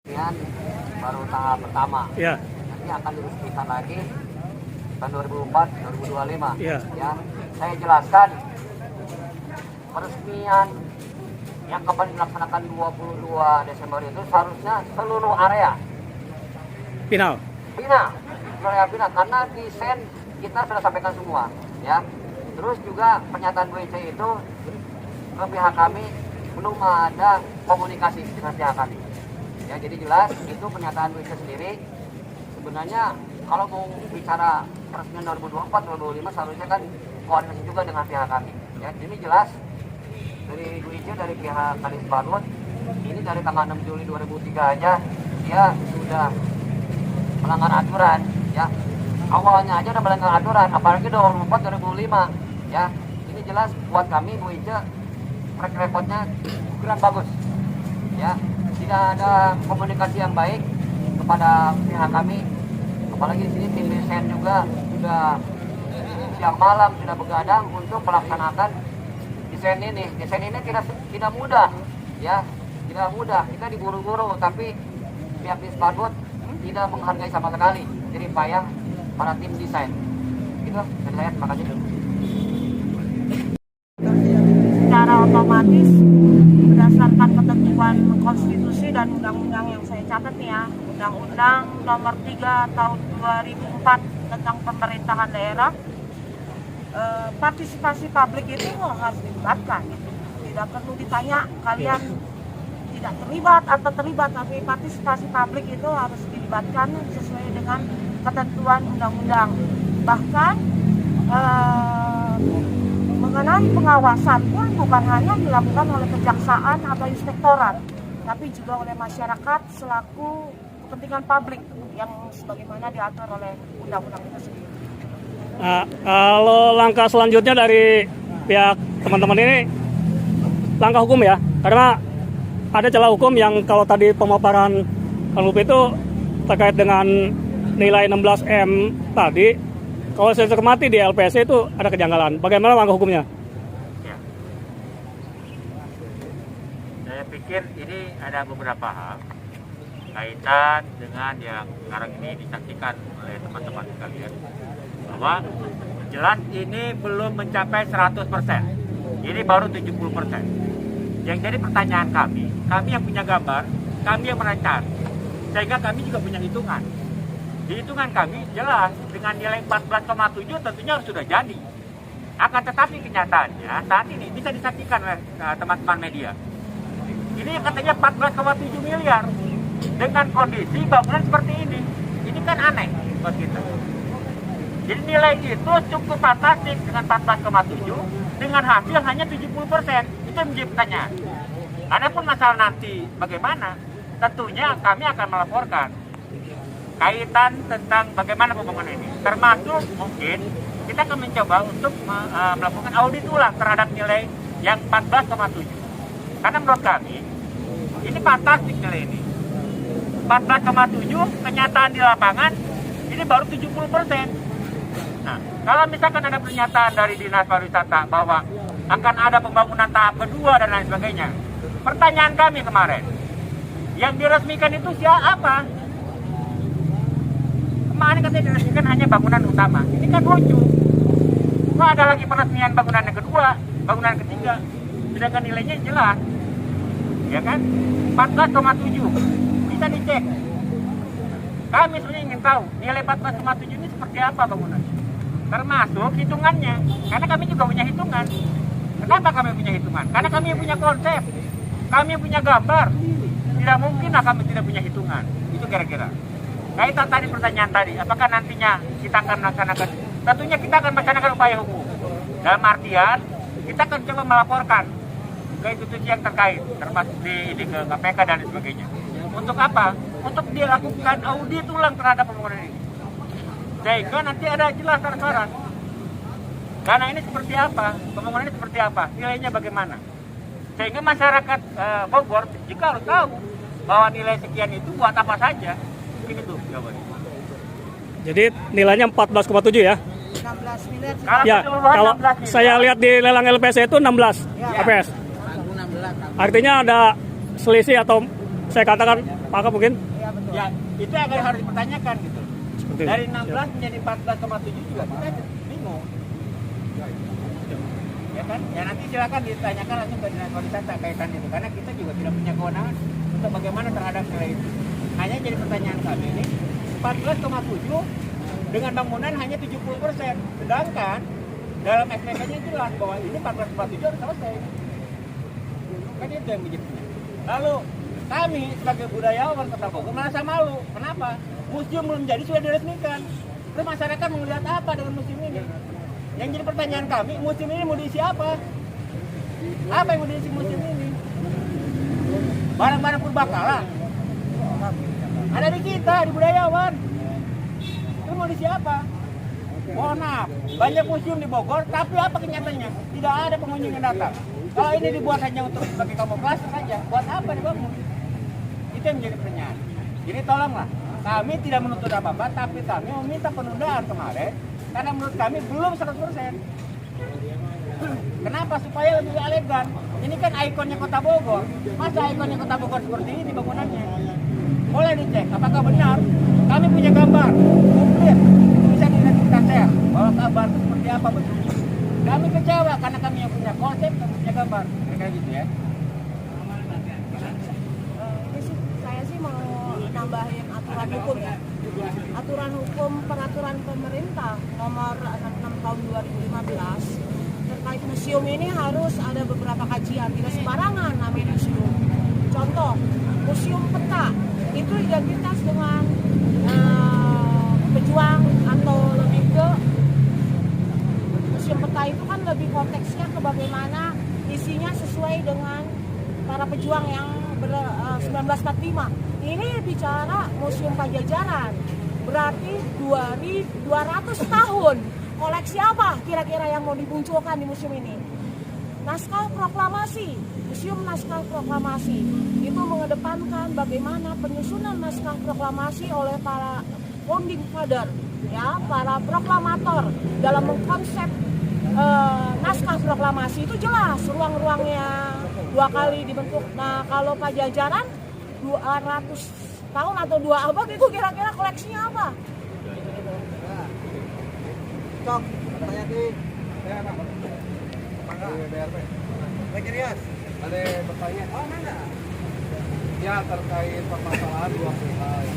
Kemudian baru tahap pertama. Ya. Nanti akan diresmikan lagi tahun 2004, 2025. Ya. Ya, saya jelaskan peresmian yang kembali dilaksanakan 22 Desember itu seharusnya seluruh area Final. area final karena desain kita sudah sampaikan semua, ya. Terus juga pernyataan WC itu ke pihak kami belum ada komunikasi dengan pihak kami. Ya, jadi jelas itu pernyataan WC sendiri. Sebenarnya kalau mau bicara peresmian 2024, 2025 seharusnya kan koordinasi juga dengan pihak kami. Ya, ini jelas dari WC dari pihak Kadis Badut ini dari tanggal 6 Juli 2003 aja dia sudah melanggar aturan, ya. Awalnya aja udah melanggar aturan, apalagi 2004, 2005, ya. Ini jelas buat kami Bu Ica track recordnya kurang bagus, ya. Tidak ada komunikasi yang baik kepada pihak kami, apalagi di sini tim desain juga sudah siang malam sudah begadang untuk melaksanakan desain ini. Desain ini tidak mudah, ya, tidak mudah. Kita diburu-buru, tapi pihak Disbadut tidak menghargai sama sekali. Jadi payah para tim desain. Itu dari saya, terima kasih. Secara otomatis berdasarkan ketentuan konstitusi dan undang-undang yang saya catat nih ya, Undang-Undang Nomor 3 Tahun 2004 tentang pemerintahan daerah, partisipasi publik itu harus dilibatkan. Tidak perlu ditanya kalian tidak terlibat atau terlibat, tapi partisipasi publik itu harus dilibatkan sesuai dengan ketentuan undang-undang. Bahkan mengenai pengawasan pun bukan hanya dilakukan oleh kejaksaan atau inspektorat, tapi juga oleh masyarakat selaku kepentingan publik yang sebagaimana diatur oleh undang-undang itu sendiri. Nah, kalau langkah selanjutnya dari pihak teman-teman ini langkah hukum ya, karena ada celah hukum yang kalau tadi pemaparan Kang Lupi itu terkait dengan nilai 16M tadi, kalau saya cermati di LPSC itu ada kejanggalan. Bagaimana langkah hukumnya? Ya. Saya pikir ini ada beberapa hal kaitan dengan yang sekarang ini disaksikan oleh teman-teman sekalian, bahwa jelas ini belum mencapai 100%. Ini baru 70%. Yang jadi pertanyaan kami yang punya gambar, kami yang merancang, sehingga kami juga punya hitungan. Di hitungan kami jelas dengan nilai 14,7 tentunya harus sudah jadi. Akan tetapi kenyataannya saat ini bisa disaksikan oleh teman-teman media. Ini katanya 14,7 miliar dengan kondisi bangunan seperti ini. Ini kan aneh buat kita. Jadi nilai itu cukup fantastik dengan 14,7 dengan hasil hanya 70%. Itu yang menjadi pertanyaan. Adapun masalah nanti bagaimana, tentunya kami akan melaporkan kaitan tentang bagaimana pembangunan ini. Termasuk mungkin kita akan mencoba untuk melakukan audit ulang terhadap nilai yang 14,7. Karena menurut kami ini fantastik nilai ini. 14,7 kenyataan di lapangan ini baru 70%. Nah, kalau misalkan ada pernyataan dari Dinas Pariwisata bahwa akan ada pembangunan tahap kedua dan lain sebagainya, pertanyaan kami kemarin, yang diresmikan itu siapa? Kemarin katanya diresmikan hanya bangunan utama. Ini kan lucu. Kok ada lagi peresmian bangunan yang kedua, bangunan yang ketiga, sedangkan nilainya jelas, ya kan? 14,7 bisa dicek. Kami sebenarnya ingin tahu nilai 14,7 ini seperti apa bangunan, termasuk hitungannya, karena kami juga punya hitungan. Kenapa kami punya hitungan? Karena kami punya konsep, kami punya gambar. Tidak mungkinlah kami tidak punya hitungan. Itu kira-kira. Kaitan tadi pertanyaan tadi, apakah nantinya kita akan melaksanakan? Tentunya kita akan melaksanakan upaya hukum. Dalam artian, kita akan coba melaporkan ke institusi yang terkait, termasuk ke KPK dan sebagainya. Untuk apa? Untuk dilakukan audit ulang terhadap pembangunan ini. Sehingga nanti ada jelas transparan. Karena ini seperti apa? Pembangunan ini seperti apa? Nilainya bagaimana? Sehingga masyarakat Bogor juga harus tahu bahwa nilai sekian itu buat apa saja. Mungkin itu jawabannya. Jadi nilainya 14,7 ya? 16 miliar. Ya, kalau saya lihat di lelang LPSC itu 16 Ya. LPS. Artinya ada selisih atau saya katakan Pak mungkin Iya betul. Ya, itu akan harus dipertanyakan gitu. seperti itu. Dari 16 menjadi 14,7 juga kita bingung. Ya kan? Ya nanti silakan ditanyakan langsung ke Dinas Pariwisata kaitan itu, karena kita juga tidak punya kewenangan untuk bagaimana terhadap nilai itu. Hanya jadi pertanyaan kami ini 14,7 dengan bangunan hanya 70%, sedangkan dalam SPK-nya jelas bahwa ini 14,7 harus selesai. Kan itu yang menjadi. Lalu kami sebagai budayawan Kota Bogor merasa malu. Kenapa? Museum belum jadi sudah diresmikan. Terus masyarakat melihat apa dengan museum ini? Yang jadi pertanyaan kami, museum ini mau diisi apa? Apa yang mau diisi museum ini? Barang-barang purbakala ada di kita, di budayawan. Itu mau diisi apa? Mohon maaf, banyak museum di Bogor, tapi apa kenyataannya? Tidak ada pengunjung yang datang. Kalau ini dibuat hanya untuk sebagai kamuflase saja, buat apa dibangun? Itu yang menjadi pertanyaan. Jadi tolonglah, kami tidak menuntut apa-apa, tapi kami meminta penundaan kemarin, karena menurut kami belum 100%. Kenapa? Supaya lebih elegan. Ini kan ikonnya Kota Bogor. Masa ikonnya Kota Bogor seperti ini bangunannya? Boleh dicek, apakah benar? Kami punya gambar, komplit, bisa diidentifikasi bahwa gambar itu seperti apa bentuknya. Kami kecewa karena kami yang punya konsep, kami punya gambar, kira-kira gitu ya. Saya sih mau nambahin aturan hukum ya. Aturan hukum peraturan pemerintah nomor 6 tahun 2015 terkait museum ini harus ada beberapa kajian, tidak sembarangan namanya museum. Contoh, museum peta itu identitas dengan pejuang atau lebih ke museum peta itu kan lebih konteksnya ke bagaimana isinya sesuai dengan para pejuang yang 1945. Ini bicara Museum Pajajaran, berarti 200 tahun. Koleksi apa kira-kira yang mau dimunculkan di museum ini? Naskah proklamasi, Museum Naskah Proklamasi itu mengedepankan bagaimana penyusunan naskah proklamasi oleh para founding father, ya, para proklamator dalam mengkonsep naskah proklamasi itu jelas ruang-ruangnya 2 kali dibentuk. Nah, kalau Pajajaran 200 tahun atau 2 abad itu kira-kira koleksinya apa? Cok, tanya di BRP. Lagi Rias. Ada bertanya. Oh, mana? Ya, terkait permasalahan 2 pihak.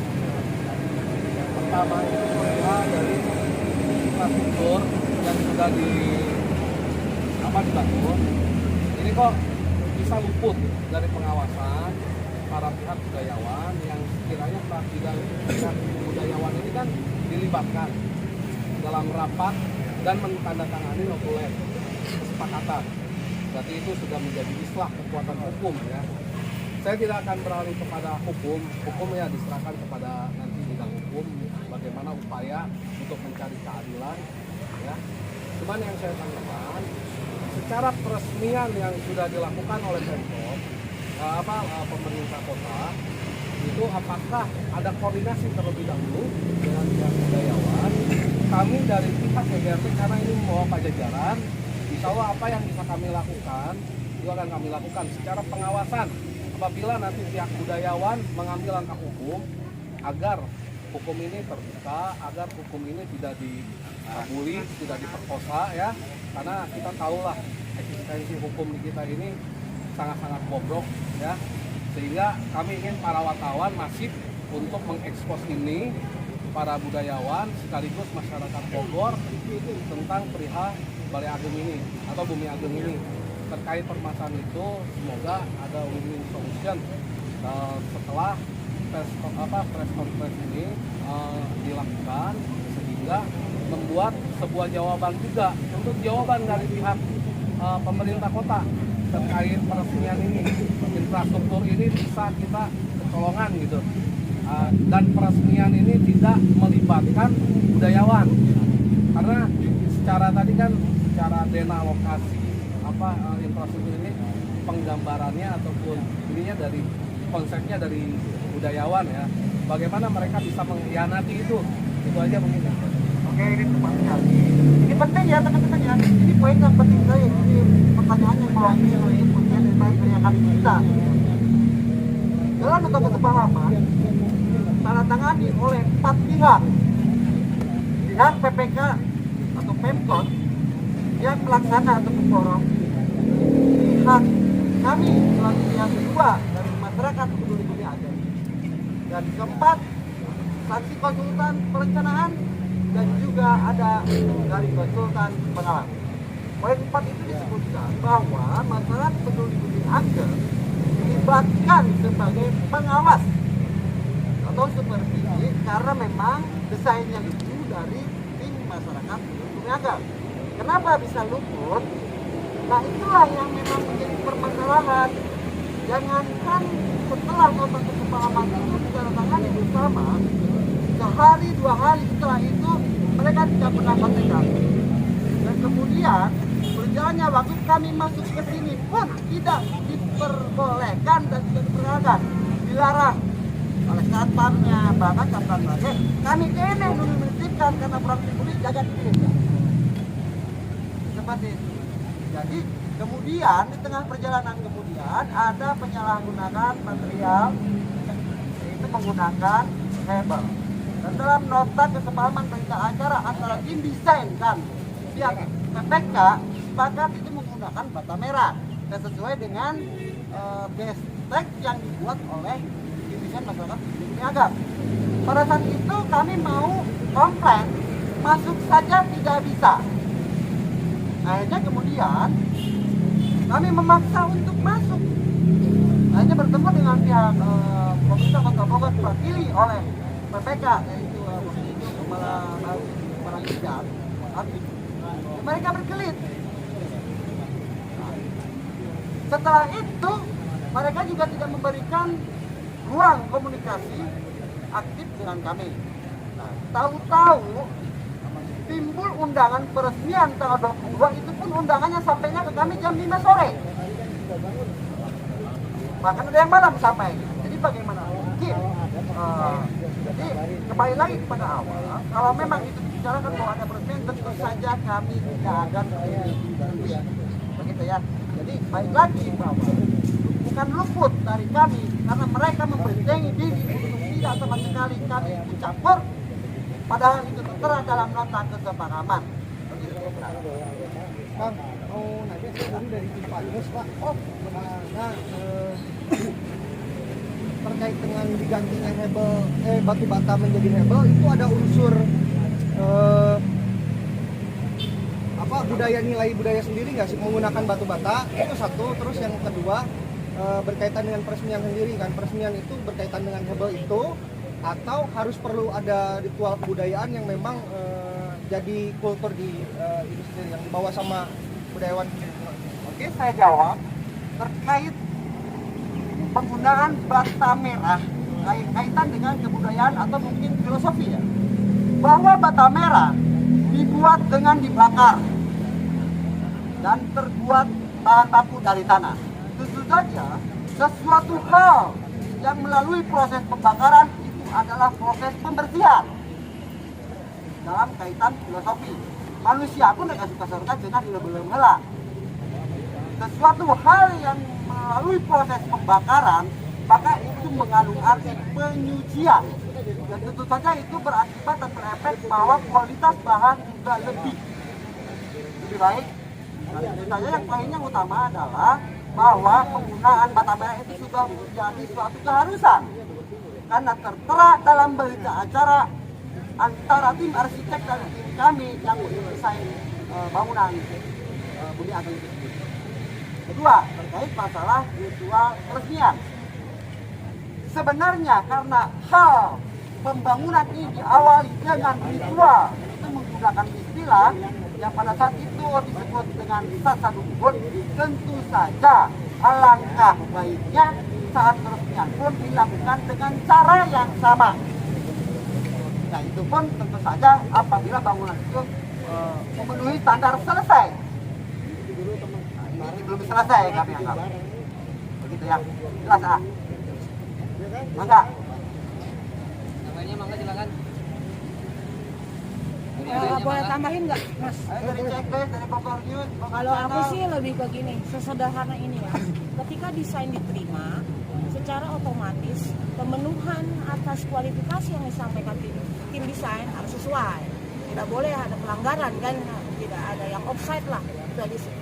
Yang pertama itu perihal dari infrastruktur yang sudah dibangun. Ini kok bisa luput dari pengawasan para pihak budayawan yang sekiranya pihak budayawan ini kan dilibatkan dalam rapat dan menandatangani notulen kesepakatan. Berarti itu sudah menjadi islah kekuatan hukum ya. Saya tidak akan beralih kepada hukum ya diserahkan kepada nanti bidang hukum bagaimana upaya untuk mencari keadilan ya. Cuman yang saya tanyakan secara peresmian yang sudah dilakukan oleh Pemprov pemerintah kota itu apakah ada koordinasi terlebih dahulu dengan pihak budayawan? Kami dari pihak BRP karena ini membawa Pajajaran, insya Allah apa yang bisa kami lakukan itu akan kami lakukan secara pengawasan apabila nanti pihak budayawan mengambil langkah hukum agar hukum ini terbuka, agar hukum ini tidak dibully, tidak diperkosa ya, karena kita tahulah eksistensi hukum di kita ini sangat-sangat bobrok ya, sehingga kami ingin para wartawan masif untuk mengekspos ini para budayawan sekaligus masyarakat Bogor tentang perihal Balai Ageng ini atau Bumi Ageng ini. Terkait permasalahan itu semoga ada win-win solution setelah press conference ini dilakukan sehingga membuat sebuah jawaban juga untuk jawaban dari pihak pemerintah kota terkait peresmian ini. Infrastruktur ini bisa kita kecolongan gitu. Dan peresmian ini tidak melibatkan budayawan karena secara tadi kan secara dena lokasi infrastruktur ini penggambarannya ataupun ininya dari konsepnya dari budayawan ya, bagaimana mereka bisa mengkhianati itu aja mungkin. Oke, ini pertanyaan ini penting ya teman-teman ya, ini poin yang penting saya, ini pertanyaan yang mewakili penting dari kami kita. dalam nota kesepahaman tanda tangani oleh 4 pihak PPK atau Pemkot, pihak pelaksana atau pemborong, pihak kami selaku pihak kedua dari masyarakat peduli bumi adat, dan keempat saksi konsultan perencanaan dan juga ada dari konsultan pengalaman. Poin 4 itu disebutkan bahwa masyarakat peduli bumi adat dilibatkan sebagai pengawas atau supervisi karena memang desainnya itu dari tim masyarakat peduli bumi adat. Kenapa bisa luput? Nah itulah yang memang menjadi permasalahan. Jangankan setelah nota kesepahaman itu ditandatangani bersama, sehari 2 hari setelah itu mereka tidak pernah kontak kami. Dan kemudian berjalannya waktu kami masuk ke sini pun tidak diperbolehkan dan tidak diperkenalkan, dilarang oleh satpamnya, bahkan satpam lagi kami ini menitipkan karena perang dibeli jaga diri. Seperti itu. Jadi kemudian di tengah perjalanan kemudian ada penyalahgunaan material, yaitu menggunakan hebel. Dan dalam nota kesepahaman berita acara antara tim desain dan pihak PPK sepakat itu menggunakan bata merah dan sesuai dengan base tag yang dibuat oleh tim desain masyarakat peduli agam. Pada saat itu kami mau komplain, masuk saja tidak bisa. Akhirnya kemudian kami memaksa untuk masuk. Akhirnya bertemu dengan pihak pemerintah Kota Bogor diwakili oleh PPK, yaitu kepala Hijab. Mereka berkelit. Setelah itu mereka juga tidak memberikan ruang komunikasi aktif dengan kami. Nah, tahu-tahu timbul undangan peresmian tanggal 22, itu pun undangannya sampainya ke kami jam 5 sore. Bahkan ada yang malam sampai. Jadi bagaimana mungkin? Jadi kembali lagi kepada awal, kalau memang itu dibicarakan bahwa ada peresmian, tentu saja kami tidak akan begitu ya. Jadi baik lagi bahwa bukan luput dari kami karena mereka membentengi diri untuk tidak sama sekali kami ikut campur. Padahal itu tertera dalam nota kesepahaman. Bang, mau nanya saya dari tim Panwas, Pak. Nah, terkait dengan digantinya hebel, batu bata menjadi hebel, itu ada unsur budaya, nilai budaya sendiri nggak sih menggunakan batu bata? Itu satu. Terus yang kedua berkaitan dengan peresmian sendiri kan, peresmian itu berkaitan dengan hebel itu, atau harus perlu ada ritual kebudayaan yang memang jadi kultur di industri yang dibawa sama budayawan. Oke, saya jawab terkait penggunaan bata merah kaitan dengan kebudayaan atau mungkin filosofi ya, bahwa bata merah dibuat dengan dibakar dan terbuat bahan baku dari tanah. Tentu saja sesuatu hal yang melalui proses pembakaran itu adalah proses pembersihan. Dalam kaitan filosofi, manusia pun tidak suka surga dengan belum heula. Sesuatu hal yang melalui proses pembakaran, maka itu mengandung arti penyucian. Dan tentu saja itu berakibat dan berefek bahwa kualitas bahan juga lebih baik. Dan tentu saja yang poin yang utama adalah bahwa penggunaan bata merah itu sudah menjadi suatu keharusan. Karena tertera dalam berita acara antara tim arsitek dan tim kami yang mendesain bangunan Bumi Agam itu. Kedua, terkait masalah ritual peresmian. Sebenarnya karena hal pembangunan ini diawali dengan ritual, itu menggunakan istilah yang pada saat itu disebut dengan sasadukun. Tentu saja alangkah baiknya saat peresmian pun dilakukan dengan cara yang sama. Nah itu pun tentu saja apabila bangunan itu memenuhi standar selesai. Nah, ini belum selesai kami anggap. Begitu ya. Jelas ah. Mangga. Namanya Mangga silakan. Boleh tambahin nggak, Mas? Dari checklist, dari Bogor News, Bogor Kalau aku Channel. sih lebih ke gini, sesederhana ini ya. Ketika desain diterima, secara otomatis pemenuhan atas kualifikasi yang disampaikan tim desain harus sesuai. Tidak boleh ada pelanggaran kan, tidak ada yang offside lah. Itu aja sih.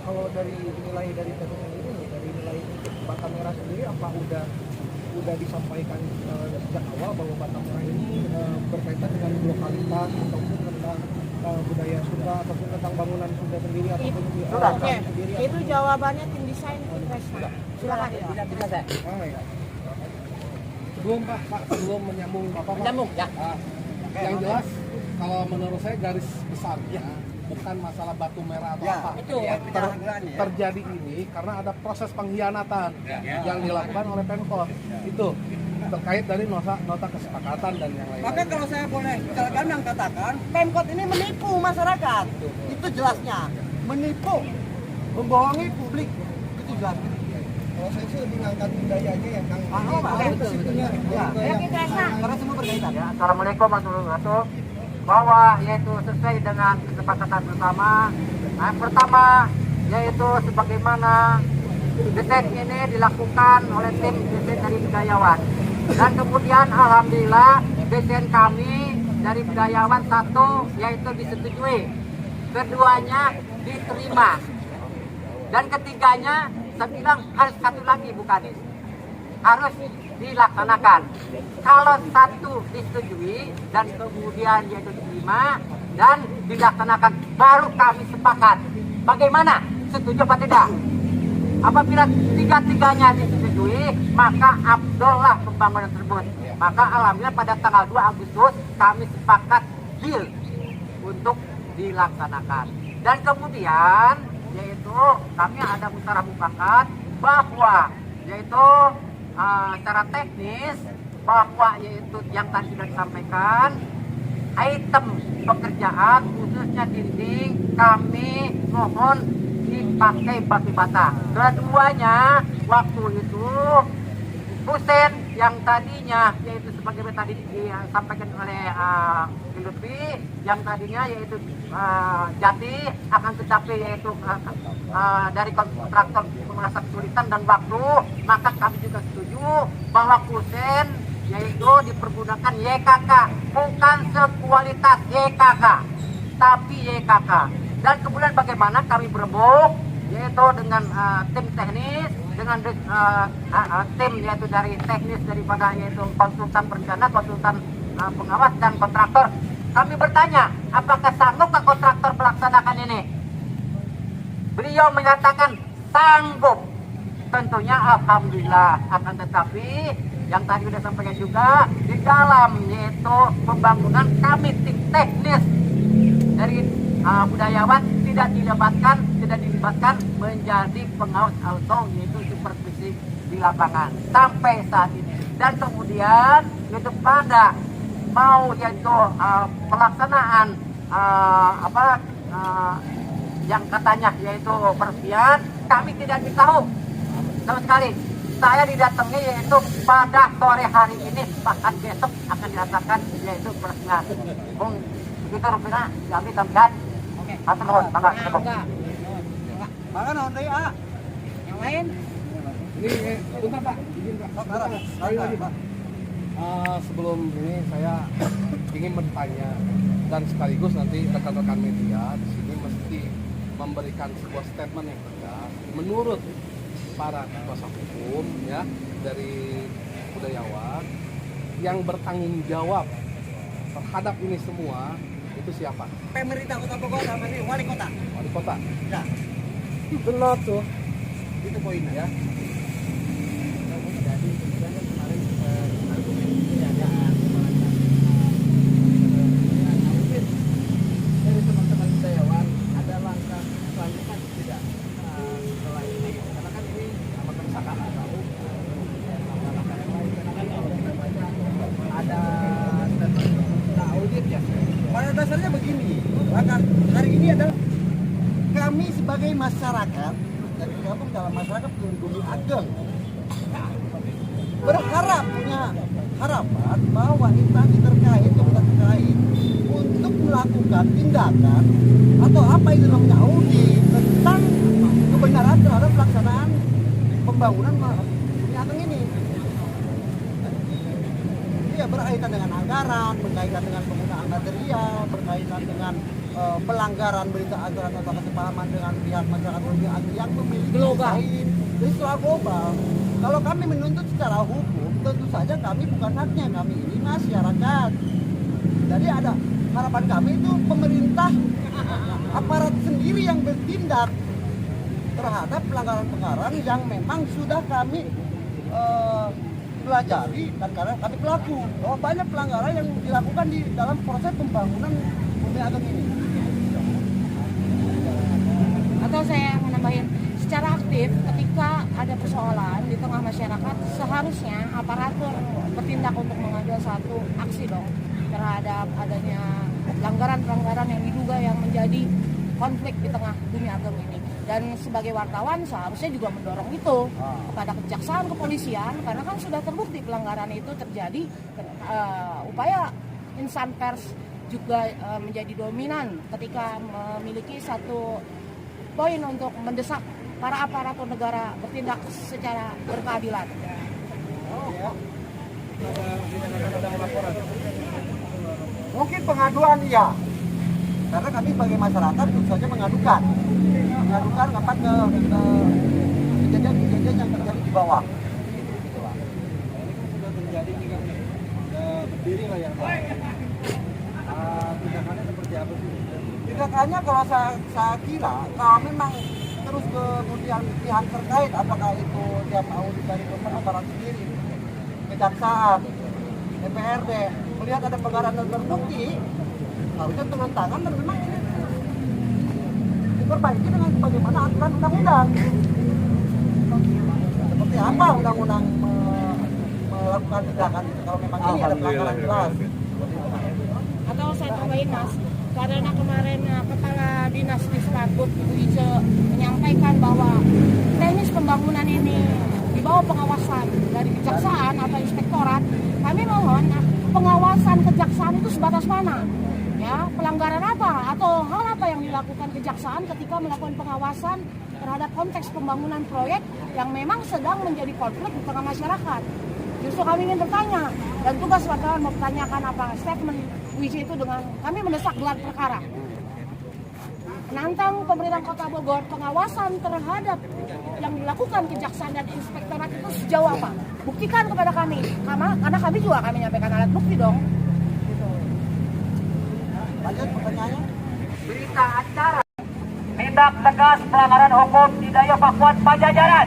Kalau dari nilai dari PT sendiri, dari nilai untuk bata merah sendiri, apa udah disampaikan sejak awal bahwa bata merah ini berkaitan dengan lokalitas ataupun tentang budaya Sunda ataupun tentang bangunan Sunda sendiri ataupun Oke, itu jawabannya tim desain Kresna. Silakan ya. Ya. Sebelum menyambung Bapak. ya. Yang jelas kalau menurut saya garis besarnya bukan masalah batu merah atau apa. Itu Terjadi ini karena ada proses pengkhianatan yang dilakukan oleh Pemkot. Itu terkait dari nota kesepakatan dan yang lain. Maka kalau saya boleh kadang katakan, Pemkot ini menipu masyarakat. Itu jelasnya. Menipu, membohongi publik. Itu jelasnya. Kalau saya sih lebih ngangkat budaya aja ya Kang. Karena semua berkaitan. Ya, Assalamualaikum warahmatullahi wabarakatuh. Bahwa yaitu sesuai dengan kesepakatan bersama. Nah, pertama yaitu sebagaimana desain ini dilakukan oleh tim desain dari Budayawan. Dan kemudian alhamdulillah desain kami dari Budayawan satu yaitu disetujui. Keduanya diterima. Dan ketiganya saya bilang harus satu lagi bukan ini. Harus dilaksanakan. Kalau satu disetujui dan kemudian yaitu diterima dan dilaksanakan, baru kami sepakat. Bagaimana? Setuju apa tidak? Apabila tiga-tiganya disetujui, maka abdollah pembangunan tersebut. Maka alhamdulillah pada tanggal 2 Agustus kami sepakat deal untuk dilaksanakan. Dan kemudian yaitu kami ada musyawarah mufakat bahwa yaitu secara teknis bahwa yaitu yang tadi sudah disampaikan item pekerjaan khususnya dinding kami mohon dipakai batu bata. Keduanya waktu itu kusen yang tadinya yaitu sebagai tadi disampaikan oleh Lutfi yang tadinya yaitu jati akan tetapi yaitu dari kontraktor merasa kesulitan dan waktu, maka kami juga setuju bahwa kusen yaitu dipergunakan YKK, bukan sekualitas YKK tapi YKK. Dan kemudian bagaimana kami berembuk yaitu dengan tim teknis, dengan tim yaitu dari teknis daripada yaitu konsultan perencana, konsultan pengawas dan kontraktor. Kami bertanya, apakah sanggupkah kontraktor melaksanakan ini? Beliau menyatakan sanggup. Tentunya alhamdulillah. Akan tetapi yang tadi sudah sampaikan juga di dalam yaitu pembangunan kami tim teknis dari Budayawan tidak dilibatkan menjadi pengawas atau yaitu supervisi di lapangan sampai saat ini. Dan kemudian yaitu pada mau yaitu pelaksanaan yang katanya yaitu peresmian, kami tidak ditahu sama sekali. Saya didatangi yaitu pada sore hari ini, bahkan besok akan dirasakan yaitu peresmian. Bung begitu Rupina, kami tambahan. Oke. Satu nuhun, bangga. Bangga naon deui A? Yang lain? Ini bentar Pak, izin Pak. Sebelum ini saya ingin bertanya dan sekaligus nanti rekan-rekan media di sini mesti memberikan sebuah statement yang tegas menurut para kuasa hukum ya dari Budayawan yang bertanggung jawab terhadap ini semua itu siapa? Pemerintah Kota Bogor sama ini wali kota. Wali kota. Ya. Benar tuh. Itu poinnya ya. Dari teman-teman Budayawan ada langkah selanjutnya tidak setelah ini? Karena kan ini apa kerusakan tahu ada audit ya. Pada dasarnya begini, maka hari ini adalah kami sebagai masyarakat dan tergabung dalam masyarakat Gunung Ageng berharap punya harapan bahwa instansi terkait untuk melakukan tindakan atau apa itu namanya audit tentang kebenaran terhadap pelaksanaan pembangunan Ageng ini. Iya, berkaitan dengan anggaran, berkaitan dengan penggunaan material, berkaitan dengan pelanggaran berita acara atau kesepahaman dengan pihak masyarakat yang memiliki Global. desain jadi secara global. Kalau kami menuntut secara hukum, tentu saja kami bukan haknya, kami ini masyarakat. Jadi ada harapan kami itu pemerintah, aparat sendiri yang bertindak terhadap pelanggaran-pelanggaran yang memang sudah kami pelajari dan karena kami pelaku. Bahwa banyak pelanggaran yang dilakukan di dalam proses pembangunan Bumi Ageng ini. Atau saya menambahin, secara aktif ketika ada persoalan di tengah masyarakat, seharusnya aparatur bertindak untuk mengambil satu aksi dong terhadap adanya pelanggaran-pelanggaran yang diduga yang menjadi konflik di tengah Bumi Ageng ini. Dan sebagai wartawan seharusnya juga mendorong itu kepada kejaksaan, kepolisian, karena kan sudah terbukti pelanggaran itu terjadi. Upaya insan pers juga menjadi dominan ketika memiliki satu poin untuk mendesak para aparatur negara bertindak secara berkeadilan. Mungkin pengaduan iya, karena kami sebagai masyarakat tentu saja mengadukan apa ke kejadian-kejadian yang terjadi di bawah. Sudah terjadi nih kan, berdiri lah ya. Tindakannya seperti apa sih? Tindakannya kalau saya kira kalau memang terus kemudian pihak terkait, apakah itu dia mau dari aparat sendiri, kejaksaan, DPRD, melihat ada pelanggaran yang terbukti, harusnya turun tangan dan memang ini diperbaiki dengan bagaimana aturan undang-undang. Seperti apa undang-undang melakukan tindakan itu kalau memang ini ada pelanggaran jelas. Atau saya tambahin Mas, karena kemarin Kepala Dinas Disparbud Ibu Ice menyampaikan bahwa teknis pembangunan ini di bawah pengawasan dari kejaksaan atau inspektorat, kami mohon pengawasan kejaksaan itu sebatas mana? Ya, pelanggaran apa atau hal apa yang dilakukan kejaksaan ketika melakukan pengawasan terhadap konteks pembangunan proyek yang memang sedang menjadi konflik di tengah masyarakat. Justru kami ingin bertanya, dan tugas wartawan mempertanyakan apa statement WIC itu dengan kami mendesak gelar perkara. Menantang pemerintah Kota Bogor pengawasan terhadap yang dilakukan kejaksaan dan inspektorat itu sejauh apa? Buktikan kepada kami, karena kami juga kami menyampaikan alat bukti dong. Lanjut pertanyaannya. Berita acara tindak tegas pelanggaran hukum di Dayo Pakuan Pajajaran.